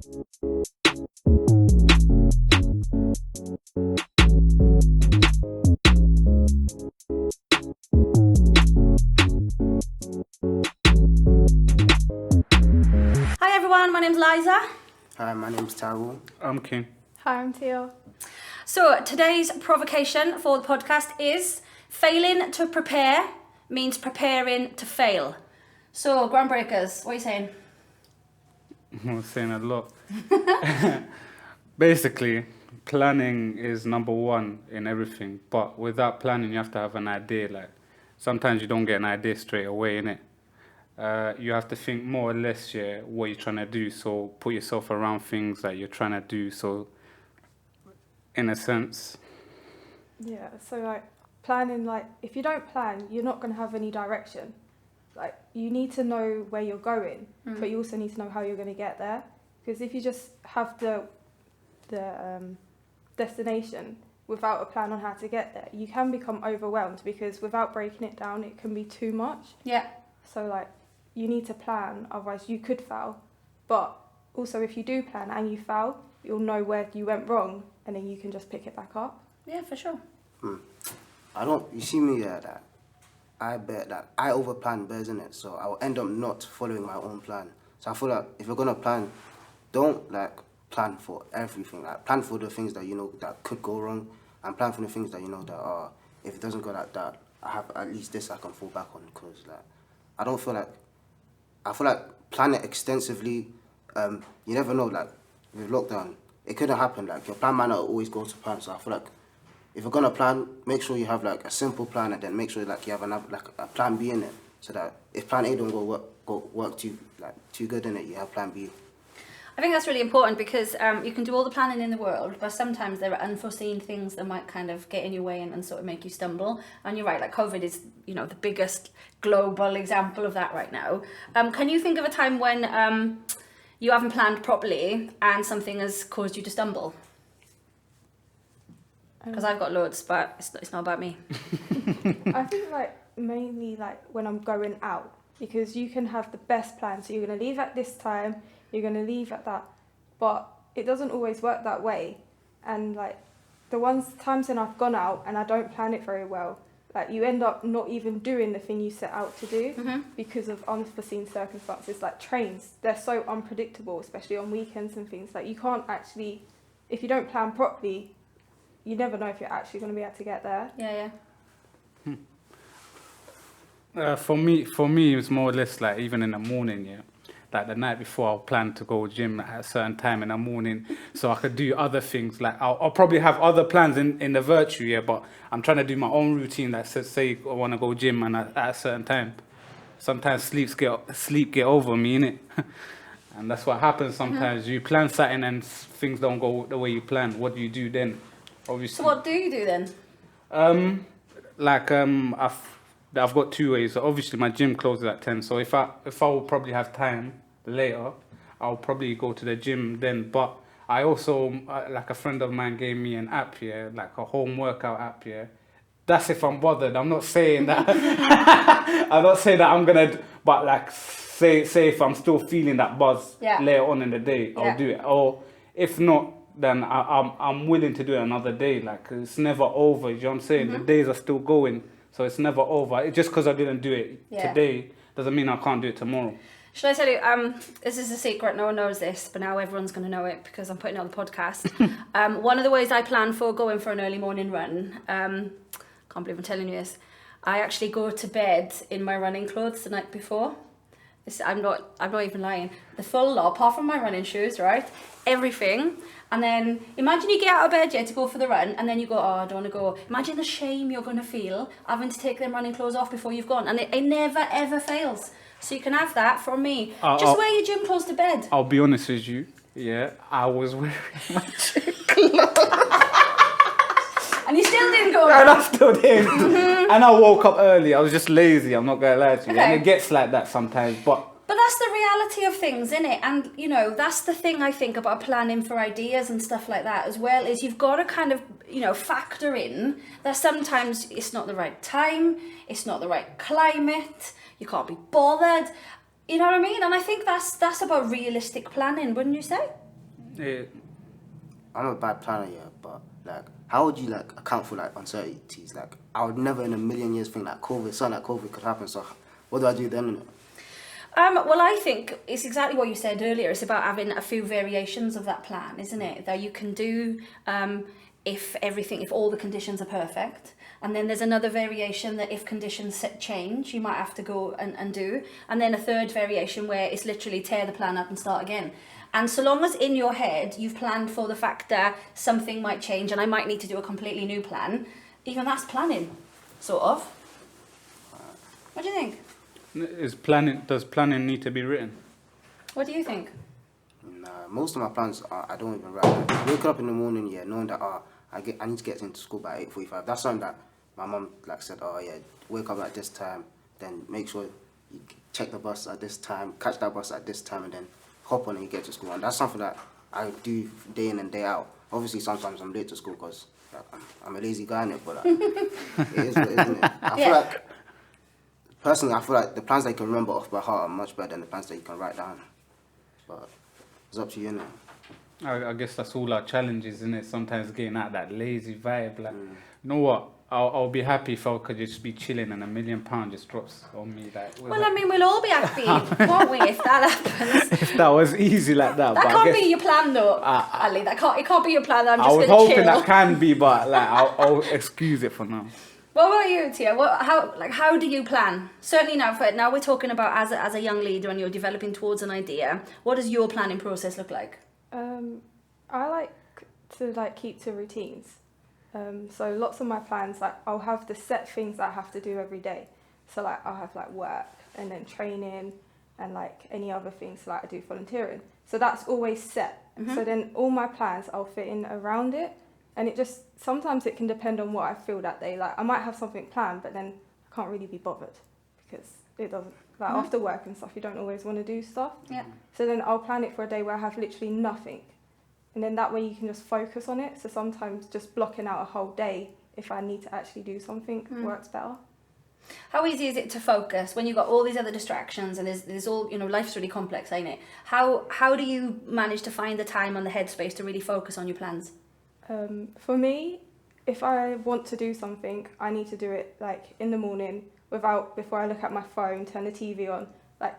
Hi everyone, my name's Liza. Hi, my name's Taylolu. I'm King. Hi, I'm Teal. So today's provocation for the podcast is failing to prepare means preparing to fail. So Groundbreakers, what are you saying? I'm saying a lot. Basically, planning is number one in everything. But without planning, you have to have an idea. Like sometimes you don't get an idea straight away, innit? You have to think more or less, what you're trying to do. So put yourself around things that you're trying to do. So, in a sense, Yeah, so like planning, like if you don't plan, you're not going to have any direction. Like you need to know where you're going, but you also need to know how you're going to get there. Because if you just have the destination without a plan on how to get there, you can become overwhelmed because without breaking it down, it can be too much. Yeah. So like you need to plan, otherwise you could fail. But also if you do plan and you fail, you'll know where you went wrong and then you can just pick it back up. Yeah, for sure. You see me that I bet that I overplan bears in it, so I'll end up not following my own plan. So I feel like if you're gonna plan, don't like plan for everything. Like plan for the things that you know that could go wrong, and plan for the things that you know that if it doesn't go like that, I have at least this I can fall back on. Because like I feel like plan it extensively. You never know. Like with lockdown, it couldn't happen. Like your plan might not always go to plan. So I feel like if you're gonna plan, make sure you have like a simple plan, and then make sure like you have another like a plan B in it, so that if plan A don't go work too good in it, you have plan B. I think that's really important because you can do all the planning in the world, but sometimes there are unforeseen things that might kind of get in your way and sort of make you stumble. And you're right, like COVID is, the biggest global example of that right now. Can you think of a time when you haven't planned properly and something has caused you to stumble? Because I've got loads, but it's not about me. I think like mainly like when I'm going out, because you can have the best plan. So you're going to leave at this time, you're going to leave at that, but it doesn't always work that way. And like times when I've gone out and I don't plan it very well, like you end up not even doing the thing you set out to do because of unforeseen circumstances. Like trains, they're so unpredictable, especially on weekends and things. Like you can't actually, if you don't plan properly, you never know if you're actually going to be able to get there. Yeah. for me, it's more or less like even in the morning, like the night before, I'll plan to go gym at a certain time in the morning, so I could do other things. Like I'll probably have other plans in the virtual, but I'm trying to do my own routine. That says, say I want to go gym and at a certain time. Sometimes sleep get over me, innit? And that's what happens sometimes. You plan something and things don't go the way you plan. What do you do then? Obviously. So what do you do then? I've got 2 ways. So obviously my gym closes at 10. So if I will probably have time later, I'll probably go to the gym then. But I also like a friend of mine gave me an app here, like a home workout app here. That's if I'm bothered. I'm not saying that. I'm not saying that I'm gonna. But like say if I'm still feeling that buzz later on in the day, I'll do it. Or if not, then I'm willing to do it another day. Like it's never over. You know what I'm saying? The days are still going, so it's never over. Just because I didn't do it today doesn't mean I can't do it tomorrow. Should I tell you? This is a secret. No one knows this, but now everyone's going to know it because I'm putting it on the podcast. One of the ways I plan for going for an early morning run. Can't believe I'm telling you this. I actually go to bed in my running clothes the night before. I'm not even lying. The full lot, apart from my running shoes, right? Everything. And then imagine you get out of bed to go for the run, and then you go, I don't want to go. Imagine the shame you're going to feel having to take them running clothes off before you've gone. And it never, ever fails. So you can have that from me. Just wear your gym clothes to bed. I'll be honest with you. I was wearing my gym clothes. And you still didn't go. And I still didn't. And I woke up early. I was just lazy. I'm not going to lie to you. Okay. And it gets like that sometimes. But that's the reality of things, isn't it? And, that's the thing I think about planning for ideas and stuff like that as well, is you've got to kind of, factor in that sometimes it's not the right time, it's not the right climate, you can't be bothered. You know what I mean? And I think that's about realistic planning, wouldn't you say? Yeah. I'm a bad planner, yeah, but like, how would you like account for like uncertainties? Like, I would never in a million years think like something like COVID could happen. So, what do I do then? Well, I think it's exactly what you said earlier. It's about having a few variations of that plan, isn't it? That you can do if all the conditions are perfect. And then there's another variation that if conditions change, you might have to go and do. And then a third variation where it's literally tear the plan up and start again. And so long as in your head you've planned for the fact that something might change and I might need to do a completely new plan, even that's planning, sort of. What do you think? Does planning need to be written? What do you think? Nah, most of my plans I don't even write. Like, waking up in the morning, yeah, knowing that I need to get into school by 8:45. That's something that my mum like said. Oh yeah, wake up at this time, then make sure you check the bus at this time, catch that bus at this time, and then hop on and you get to school. And that's something that I do day in and day out. Obviously, sometimes I'm late to school because like, I'm a lazy guy in it, but like, it is what it is, isn't it? I feel like. Personally, I feel like the plans that you can remember off by heart are much better than the plans that you can write down. But it's up to you, innit? I guess that's all our challenges, isn't it? Sometimes getting out that lazy vibe. Like, you know what? I'll be happy if I could just be chilling and £1 million just drops on me. Like, well, I mean, we'll all be happy, won't we, if that happens? If that was easy like that. That but can't be your plan, though, Ali. It can't be your plan. That I'm just going to chill. I was hoping that can be, but like, I'll excuse it for now. What about you, Tia? How do you plan? Certainly now we're talking about as a young leader and you're developing towards an idea. What does your planning process look like? I like to keep to routines. So lots of my plans, I'll have the set things that I have to do every day. So I'll have work and then training and any other things I do volunteering. So that's always set. Mm-hmm. So then all my plans I'll fit in around it. And sometimes it can depend on what I feel that day. I might have something planned, but then I can't really be bothered because it doesn't, after work and stuff, you don't always want to do stuff. Yeah. So then I'll plan it for a day where I have literally nothing. And then that way you can just focus on it. So sometimes just blocking out a whole day if I need to actually do something works better. How easy is it to focus when you've got all these other distractions and there's all, life's really complex, ain't it? How do you manage to find the time and the headspace to really focus on your plans? For me, if I want to do something, I need to do it in the morning before I look at my phone, turn the TV on,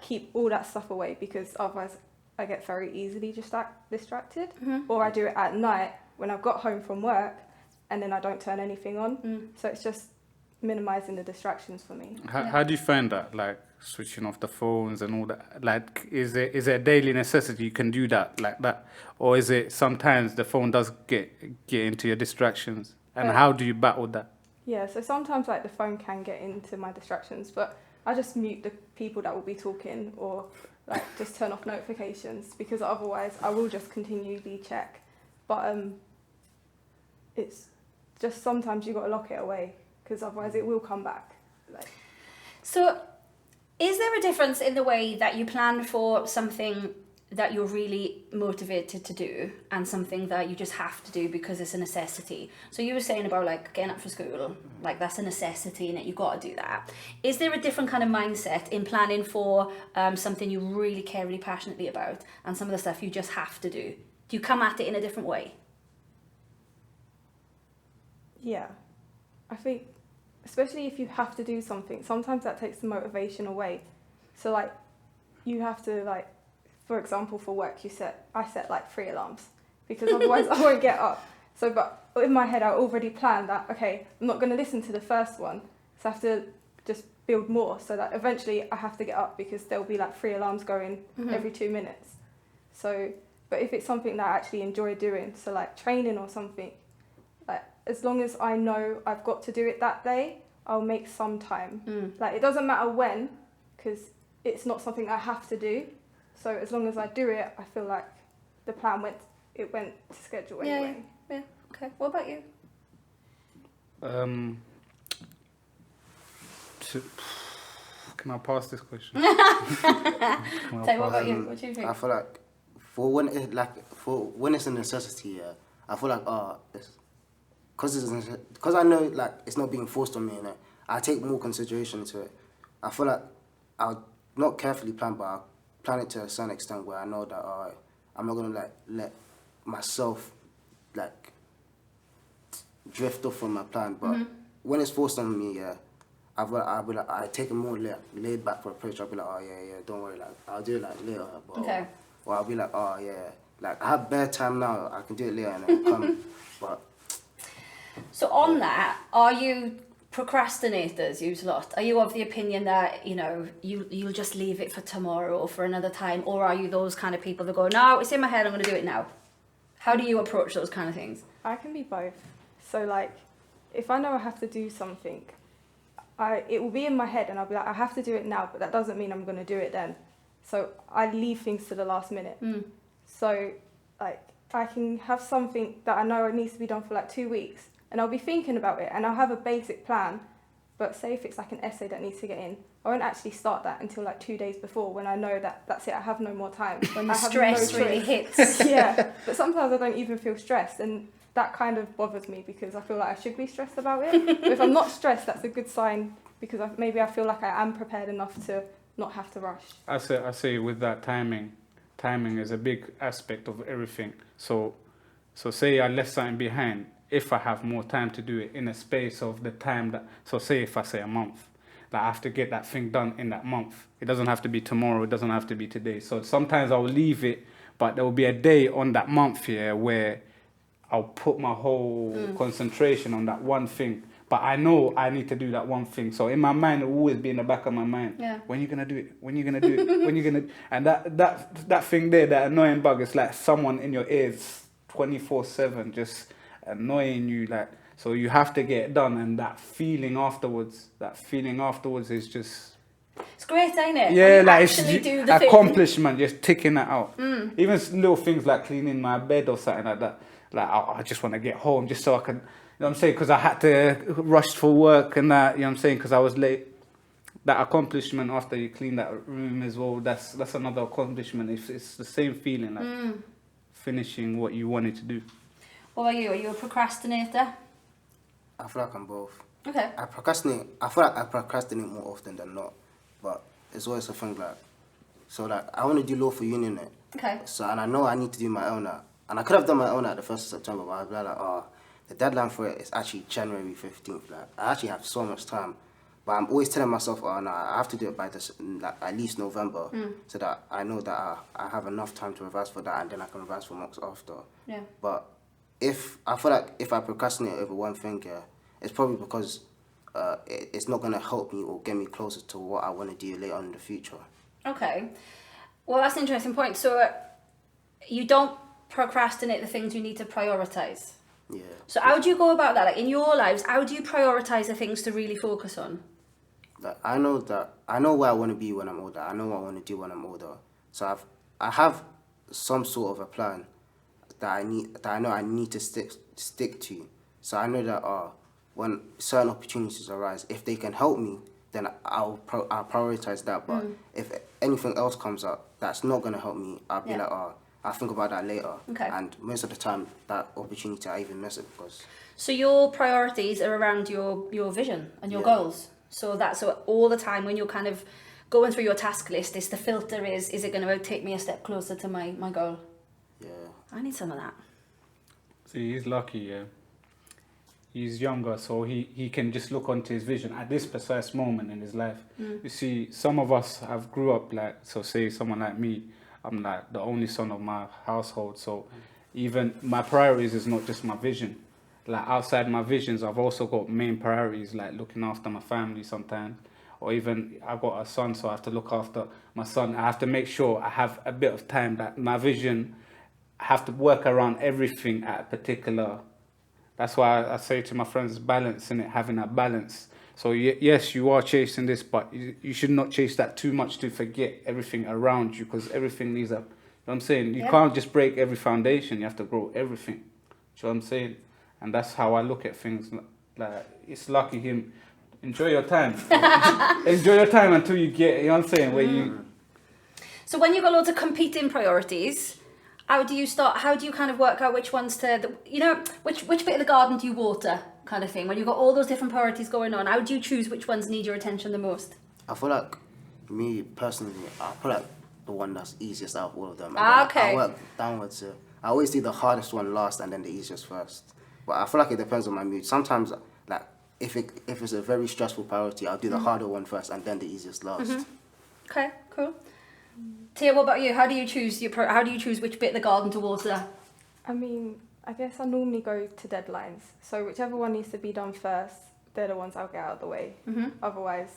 keep all that stuff away because otherwise I get very easily distracted. Mm-hmm. Or I do it at night when I've got home from work and then I don't turn anything on. So it's just minimising the distractions for me. How do you find that, switching off the phones and all that? Is it a daily necessity you can do that like that? Or is it sometimes the phone does get into your distractions? And how do you battle that? Yeah, so sometimes the phone can get into my distractions, but I just mute the people that will be talking or just turn off notifications because otherwise I will just continually check. But it's just sometimes you got to lock it away because otherwise it will come back. So is there a difference in the way that you plan for something that you're really motivated to do and something that you just have to do because it's a necessity? So you were saying about getting up for school, that's a necessity and you've got to do that. Is there a different kind of mindset in planning for something you really care really passionately about and some of the stuff you just have to do? Do you come at it in a different way? Yeah, I think especially if you have to do something, sometimes that takes the motivation away. So you have to for example, for work, I set 3 alarms because otherwise I won't get up. So, but in my head, I already planned that, okay, I'm not going to listen to the first one. So I have to just build more so that eventually I have to get up because there'll be 3 alarms going every 2 minutes. So, but if it's something that I actually enjoy doing, so training or something, as long as I know I've got to do it that day, I'll make some time. It doesn't matter when, because it's not something I have to do. So as long as I do it, I feel like the plan went to schedule anyway. Yeah. Okay. What about you? Can I pass this question? Say, what about you? What do you think? I feel for when it's a necessity, yeah, I feel because I know it's not being forced on me, I take more consideration to it. I feel I'll not carefully plan, but I'll plan it to a certain extent where I know that I'm not gonna let myself like drift off from my plan. But when it's forced on me, I'll be like, I take a more laid back approach. I'll be like, oh yeah, don't worry, like I'll do it like later. But, Okay. Or I'll be like, oh yeah, like I have bare time now. I can do it later and then come. But So on that, are you procrastinators, you lot? Are you of the opinion that, you know, you'll just leave it for tomorrow or for another time? Or are you those kind of people that go, no, it's in my head, I'm going to do it now? How do you approach those kind of things? I can be both. So like, if I know I have to do something, it will be in my head and I'll be like, I have to do it now, but that doesn't mean I'm going to do it then. So I leave things to the last minute. So like, I can have something that I know it needs to be done for like 2 weeks, and I'll be thinking about it and I'll have a basic plan. But say if it's like an essay that needs to get in, I won't actually start that until like 2 days before, when I know that that's it, I have no more time. When the I have stress no really choice. hits. Yeah, but sometimes I don't even feel stressed, and that kind of bothers me because I feel like I should be stressed about it. But if I'm not stressed, that's a good sign, because maybe I feel like I am prepared enough to not have to rush. I say with that timing is a big aspect of everything. So say I left something behind, if I have more time to do it in a space of the time that, so say if I say a month, that I have to get that thing done in that month. It doesn't have to be tomorrow, it doesn't have to be today. So sometimes I'll leave it, but there will be a day on that month here where I'll put my whole concentration on that one thing. But I know I need to do that one thing. So in my mind, it will always be in the back of my mind. Yeah. When you gonna do it? When you gonna do it? When you gonna? And that thing there, that annoying bug, is like someone in your ears 24/7, just annoying you. Like, so you have to get it done. And that feeling afterwards is just. It's great, ain't it? Yeah, when like actually it's do the thing. accomplishment, just ticking that out. Even little things like cleaning my bed or something like that. Like, I just want to get home just so I can, you know what I'm saying? Because I had to rush for work and that, you know what I'm saying? Because I was late. That accomplishment after you clean that room as well, that's another accomplishment. It's the same feeling, like finishing what you wanted to do. What about you? Are you a procrastinator? I feel like I'm both. Okay. I feel like I procrastinate more often than not. But it's always a thing like, so like I want to do law for union. Okay. So, and I know I need to do my own now. And I could have done my own at the 1st of September, but I'd be like, oh, the deadline for it is actually January 15th. Like, I actually have so much time. But I'm always telling myself, oh, no, I have to do it by this, like, at least November, so that I know that I have enough time to revise for that, and then I can revise for months after. Yeah. But I feel like if I procrastinate over one thing, it's probably because it's not going to help me or get me closer to what I want to do later on in the future. Okay. Well, that's an interesting point. So you don't procrastinate the things you need to prioritise. Yeah. So how do you go about that? Like in your lives, how do you prioritise the things to really focus on? Like, I know where I want to be when I'm older. I know what I want to do when I'm older. So I have some sort of a plan that I know I need to stick to. So I know that when certain opportunities arise, if they can help me, then I'll prioritize that. But if anything else comes up that's not going to help me, I'll be like, I'll think about that later. Okay. And most of the time, that opportunity, I even miss it because... So your priorities are around your vision and your goals. So that's all the time when you're kind of going through your task list, the filter is it going to take me a step closer to my goal? Yeah. I need some of that. See, he's lucky, yeah. He's younger, so he can just look onto his vision at this precise moment in his life. You see, some of us have grew up like, so say someone like me, I'm like the only son of my household, so even my priorities is not just my vision. Like outside my visions, I've also got main priorities like looking after my family sometimes, or even I've got a son, so I have to look after my son. I have to make sure I have a bit of time that my vision, I have to work around everything at a particular. That's why I say to my friends, balance in it, having a balance. So yes, you are chasing this, but you should not chase that too much to forget everything around you, because everything needs a, you know what I'm saying? You can't just break every foundation, you have to grow everything. You know what I'm saying? And that's how I look at things. Like, it's lucky him. Enjoy your time. Enjoy your time until you get, you know what I'm saying, where you... So when you've got loads of competing priorities, how do you kind of work out which ones to, which bit of the garden do you water, kind of thing? When you've got all those different priorities going on, how do you choose which ones need your attention the most? I feel like, me personally, I feel like the one that's easiest out of all of them. Okay. I work downwards. I always do the hardest one last and then the easiest first. But I feel like it depends on my mood. Sometimes, like, if it's a very stressful priority, I'll do the harder one first and then the easiest last. Okay, cool. Tia, what about you? How do you choose which bit of the garden to water? I mean, I guess I normally go to deadlines. So whichever one needs to be done first, they're the ones I'll get out of the way. Otherwise,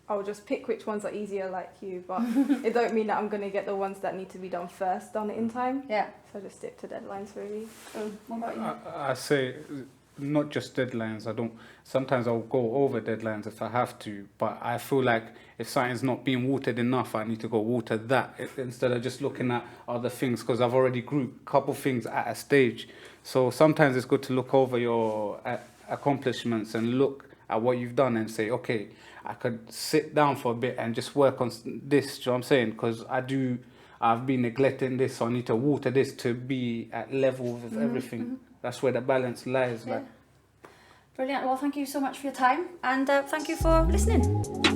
I'll just pick which ones are easier like you, but it don't mean that I'm going to get the ones that need to be done first done in time. Yeah. So I just stick to deadlines really. What about you? I say not just deadlines. Sometimes I'll go over deadlines if I have to, but I feel like if something's not being watered enough, I need to go water that instead of just looking at other things, because I've already grouped a couple things at a stage. So sometimes it's good to look over your accomplishments and look at what you've done and say, okay, I could sit down for a bit and just work on this. Do you know what I'm saying? Because I've been neglecting this, so I need to water this to be at level with everything. That's where the balance lies. Yeah. Brilliant. Well, thank you so much for your time, and thank you for listening.